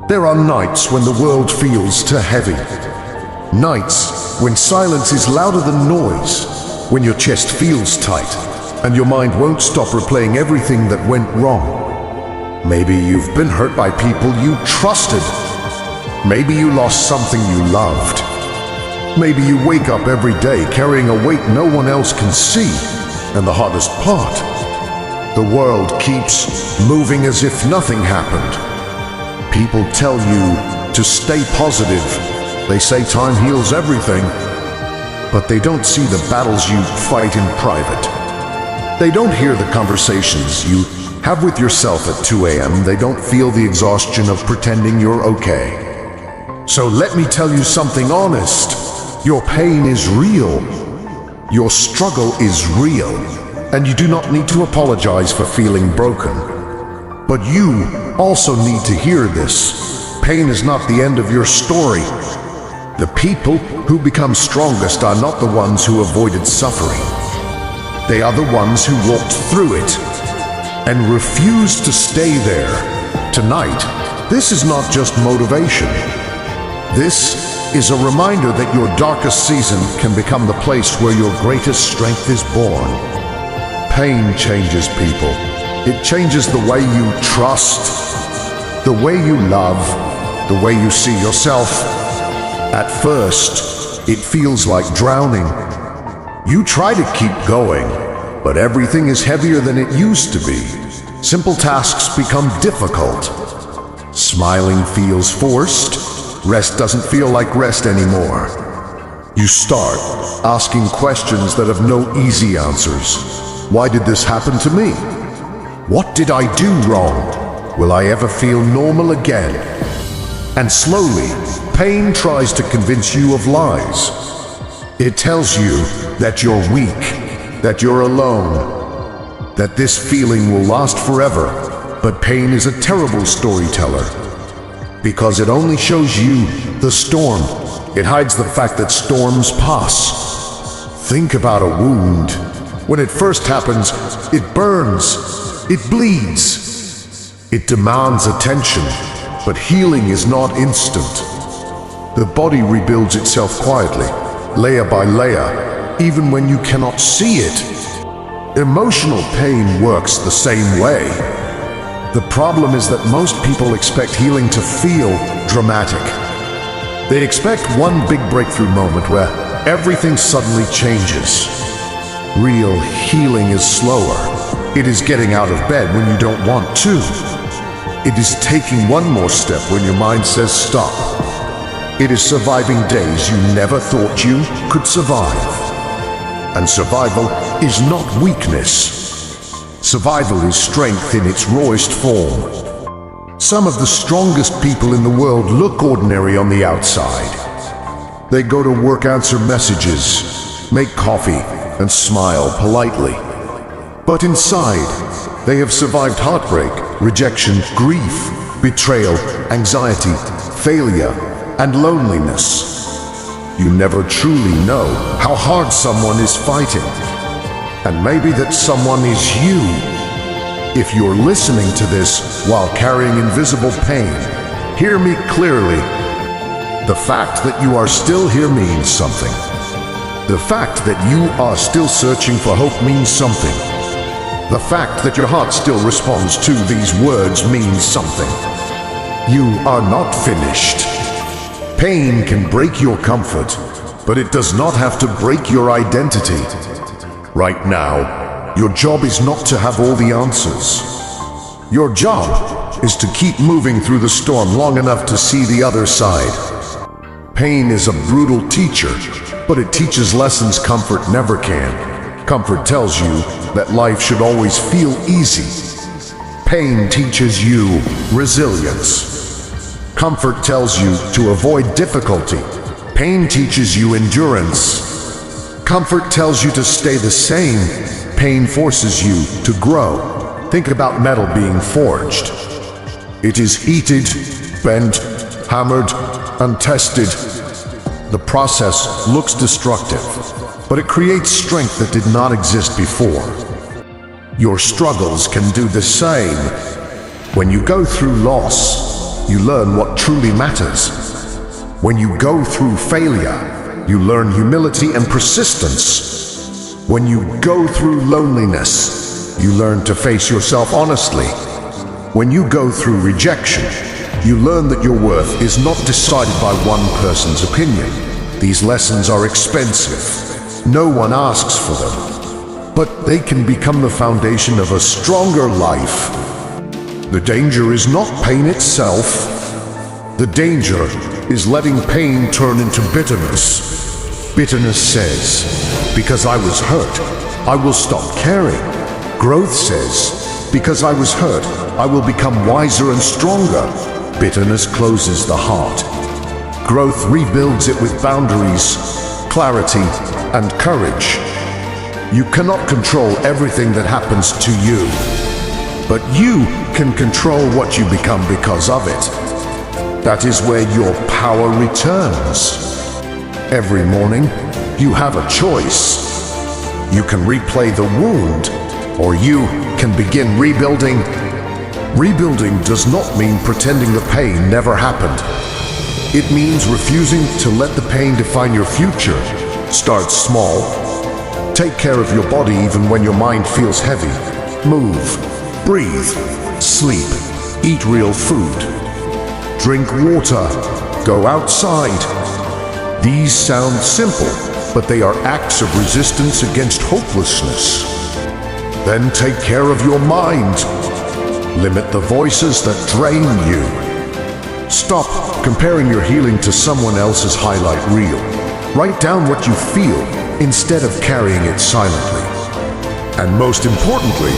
There are nights when the world feels too heavy. Nights when silence is louder than noise, when your chest feels tight and your mind won't stop replaying everything that went wrong. Maybe you've been hurt by people you trusted. Maybe you lost something you loved. Maybe you wake up every day carrying a weight no one else can see. And the hardest part, the world keeps moving as if nothing happened. People tell you to stay positive. They say time heals everything. But they don't see the battles you fight in private. They don't hear the conversations you have with yourself at 2 a.m. They don't feel the exhaustion of pretending you're okay. So let me tell you something honest. Your pain is real. Your struggle is real. And you do not need to apologize for feeling broken. But you also need to hear this. Pain is not the end of your story. The people who become strongest are not the ones who avoided suffering. They are the ones who walked through it and refused to stay there. Tonight, this is not just motivation. This is a reminder that your darkest season can become the place where your greatest strength is born. Pain changes people. It changes the way you trust, the way you love, the way you see yourself. At first, it feels like drowning. You try to keep going, but everything is heavier than it used to be. Simple tasks become difficult. Smiling feels forced. Rest doesn't feel like rest anymore. You start asking questions that have no easy answers. Why did this happen to me? What did I do wrong? Will I ever feel normal again? And slowly, pain tries to convince you of lies. It tells you that you're weak, that you're alone, that this feeling will last forever. But pain is a terrible storyteller, because it only shows you the storm. It hides the fact that storms pass. Think about a wound. When it first happens, it burns, it bleeds, it demands attention. But healing is not instant. The body rebuilds itself quietly, layer by layer, even when you cannot see it. Emotional pain works the same way. The problem is that most people expect healing to feel dramatic. They expect one big breakthrough moment where everything suddenly changes. Real healing is slower. It is getting out of bed when you don't want to. It is taking one more step when your mind says stop. It is surviving days you never thought you could survive. And survival is not weakness. Survival is strength in its rawest form. Some of the strongest people in the world look ordinary on the outside. They go to work, answer messages, make coffee, and smile politely. But inside, they have survived heartbreak, rejection, grief, betrayal, anxiety, failure, and loneliness. You never truly know how hard someone is fighting. And maybe that someone is you. If you're listening to this while carrying invisible pain, hear me clearly. The fact that you are still here means something. The fact that you are still searching for hope means something. The fact that your heart still responds to these words means something. You are not finished. Pain can break your comfort, but it does not have to break your identity. Right now, your job is not to have all the answers. Your job is to keep moving through the storm long enough to see the other side. Pain is a brutal teacher, but it teaches lessons comfort never can. Comfort tells you that life should always feel easy. Pain teaches you resilience. Comfort tells you to avoid difficulty. Pain teaches you endurance. Comfort tells you to stay the same. Pain forces you to grow. Think about metal being forged. It is heated, bent, hammered, and tested. The process looks destructive, but it creates strength that did not exist before. Your struggles can do the same. When you go through loss, you learn what truly matters. When you go through failure, you learn humility and persistence. When you go through loneliness, you learn to face yourself honestly. When you go through rejection, you learn that your worth is not decided by one person's opinion. These lessons are expensive. No one asks for them, but they can become the foundation of a stronger life. The danger is not pain itself. The danger is letting pain turn into bitterness. Bitterness says, because I was hurt, I will stop caring. Growth says, because I was hurt, I will become wiser and stronger. Bitterness closes the heart. Growth rebuilds it with boundaries, clarity, and courage. You cannot control everything that happens to you, but you can control what you become because of it. That is where your power returns. Every morning, you have a choice. You can replay the wound, or you can begin rebuilding. Rebuilding does not mean pretending the pain never happened. It means refusing to let the pain define your future. Start small. Take care of your body even when your mind feels heavy. Move, breathe, sleep, eat real food. Drink water, go outside. These sound simple, but they are acts of resistance against hopelessness. Then take care of your mind. Limit the voices that drain you. Stop comparing your healing to someone else's highlight reel. Write down what you feel instead of carrying it silently. And most importantly,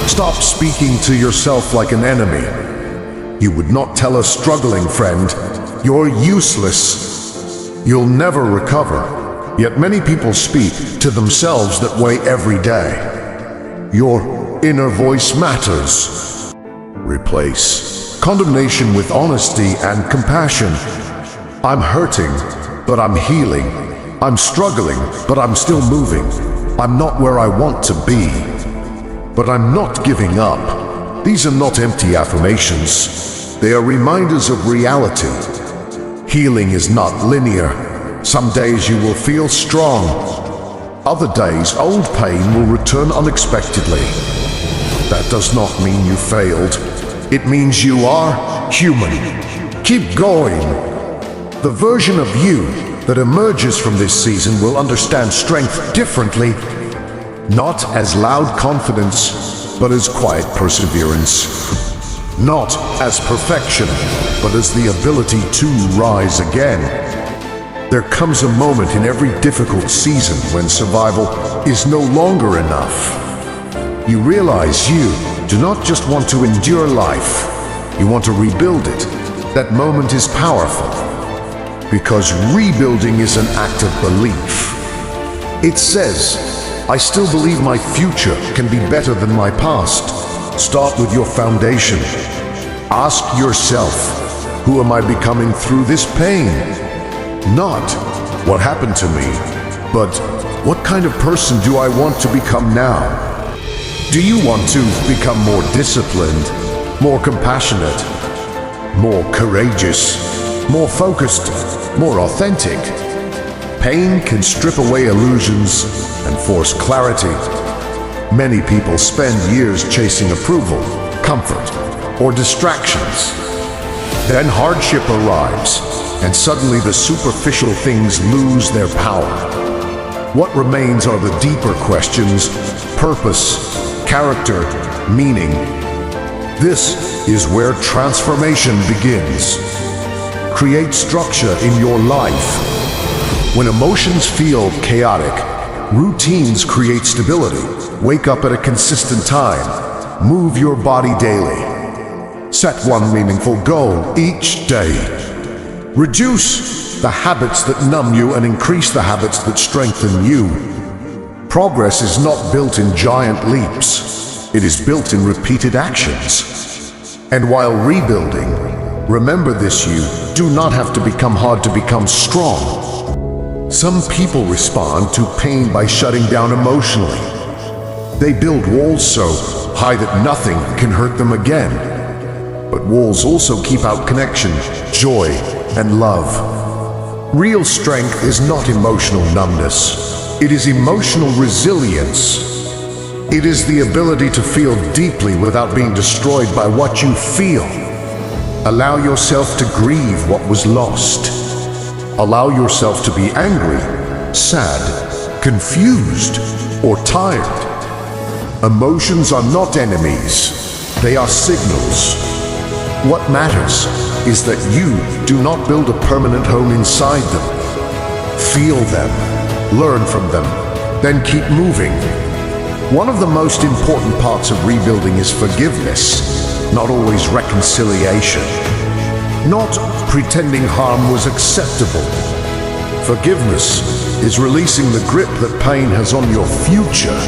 stop speaking to yourself like an enemy. You would not tell a struggling friend, "You're useless. You'll never recover." Yet many people speak to themselves that way every day. Your inner voice matters. Replace condemnation with honesty and compassion. I'm hurting, but I'm healing. I'm struggling, but I'm still moving. I'm not where I want to be, but I'm not giving up. These are not empty affirmations. They are reminders of reality. Healing is not linear. Some days you will feel strong. Other days, old pain will return unexpectedly. That does not mean you failed. It means you are human. Keep going. The version of you that emerges from this season will understand strength differently, not as loud confidence, but as quiet perseverance. Not as perfection, but as the ability to rise again. There comes a moment in every difficult season when survival is no longer enough. You realize you do not just want to endure life, you want to rebuild it. That moment is powerful, because rebuilding is an act of belief. It says, I still believe my future can be better than my past. Start with your foundation. Ask yourself, who am I becoming through this pain? Not what happened to me, but what kind of person do I want to become now? Do you want to become more disciplined, more compassionate, more courageous, more focused, more authentic? Pain can strip away illusions and force clarity. Many people spend years chasing approval, comfort, or distractions. Then hardship arrives, and suddenly the superficial things lose their power. What remains are the deeper questions: purpose, character, meaning. This is where transformation begins. Create structure in your life. When emotions feel chaotic, routines create stability. Wake up at a consistent time. Move your body daily. Set one meaningful goal each day. Reduce the habits that numb you and increase the habits that strengthen you. Progress is not built in giant leaps. It is built in repeated actions. And while rebuilding, remember this: you do not have to become hard to become strong. Some people respond to pain by shutting down emotionally. They build walls so high that nothing can hurt them again. But walls also keep out connection, joy, and love. Real strength is not emotional numbness. It is emotional resilience. It is the ability to feel deeply without being destroyed by what you feel. Allow yourself to grieve what was lost. Allow yourself to be angry, sad, confused, or tired. Emotions are not enemies. They are signals. What matters is that you do not build a permanent home inside them. Feel them, learn from them, then keep moving. One of the most important parts of rebuilding is forgiveness, not always reconciliation. Not pretending harm was acceptable. Forgiveness is releasing the grip that pain has on your future.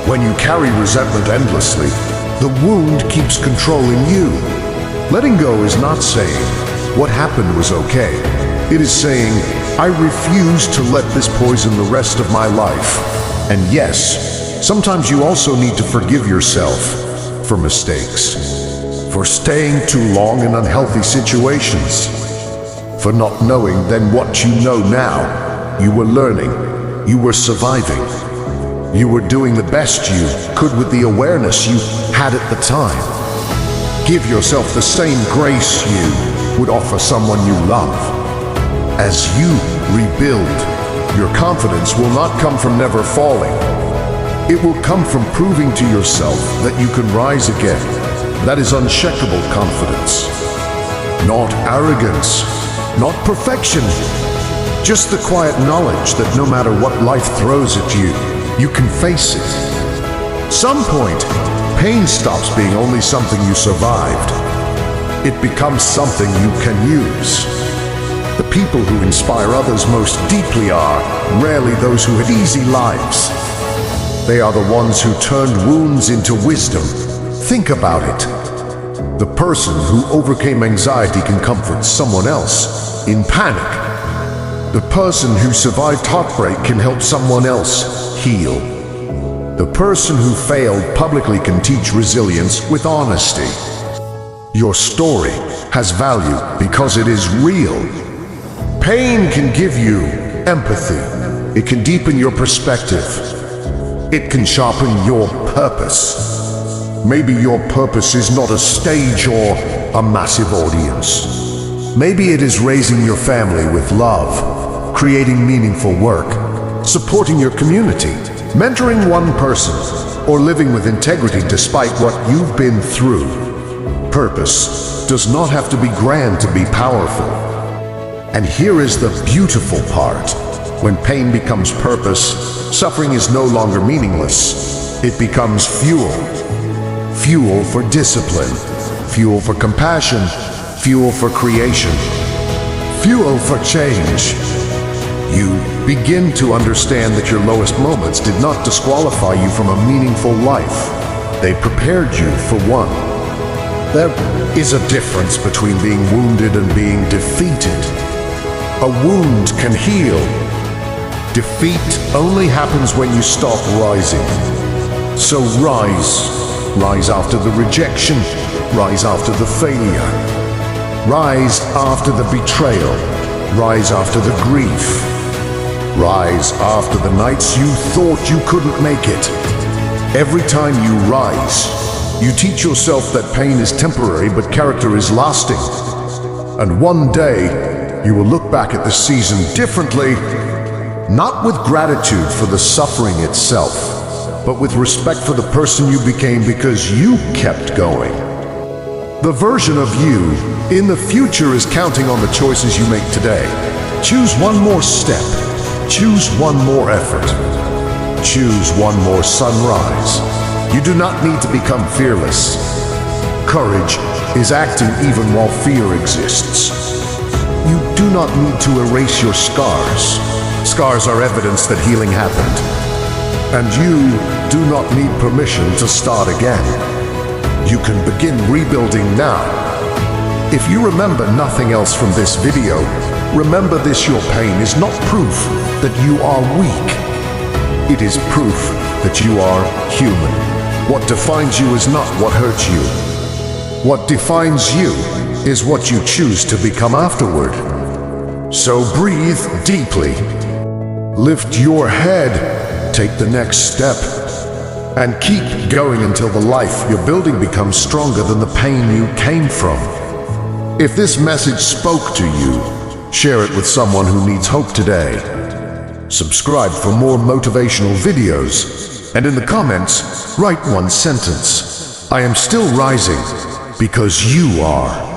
When you carry resentment endlessly, the wound keeps controlling you. Letting go is not saying, "What happened was okay." It is saying, "I refuse to let this poison the rest of my life." And yes, sometimes you also need to forgive yourself for mistakes, for staying too long in unhealthy situations, for not knowing then what you know now. You were learning, you were surviving, you were doing the best you could with the awareness you had at the time. Give yourself the same grace you would offer someone you love. As you rebuild, your confidence will not come from never falling. It will come from proving to yourself that you can rise again. That is unshakable confidence. Not arrogance, not perfection, just the quiet knowledge that no matter what life throws at you, you can face it. Some point, pain stops being only something you survived. It becomes something you can use. The people who inspire others most deeply are rarely those who had easy lives. They are the ones who turned wounds into wisdom. Think about it. The person who overcame anxiety can comfort someone else in panic. The person who survived heartbreak can help someone else heal. The person who failed publicly can teach resilience with honesty. Your story has value because it is real. Pain can give you empathy. It can deepen your perspective. It can sharpen your purpose. Maybe your purpose is not a stage or a massive audience. Maybe it is raising your family with love, creating meaningful work, supporting your community, mentoring one person, or living with integrity despite what you've been through. Purpose does not have to be grand to be powerful. And here is the beautiful part. When pain becomes purpose, suffering is no longer meaningless. It becomes fuel. Fuel for discipline, fuel for compassion, fuel for creation, fuel for change. You begin to understand that your lowest moments did not disqualify you from a meaningful life. They prepared you for one. There is a difference between being wounded and being defeated. A wound can heal. Defeat only happens when you stop rising. So rise. Rise after the rejection. Rise after the failure. Rise after the betrayal. Rise after the grief. Rise after the nights you thought you couldn't make it. Every time you rise, you teach yourself that pain is temporary but character is lasting. And one day, you will look back at this season differently, not with gratitude for the suffering itself, but with respect for the person you became because you kept going. The version of you in the future is counting on the choices you make today. Choose one more step. Choose one more effort. Choose one more sunrise. You do not need to become fearless. Courage is acting even while fear exists. You do not need to erase your scars. Scars are evidence that healing happened. And you do not need permission to start again. You can begin rebuilding now. If you remember nothing else from this video, remember this: your pain is not proof that you are weak. It is proof that you are human. What defines you is not what hurts you. What defines you is what you choose to become afterward. So breathe deeply. Lift your head. Take the next step. And keep going until the life you're building becomes stronger than the pain you came from. If this message spoke to you, share it with someone who needs hope today. Subscribe for more motivational videos, and in the comments, write one sentence. I am still rising because you are.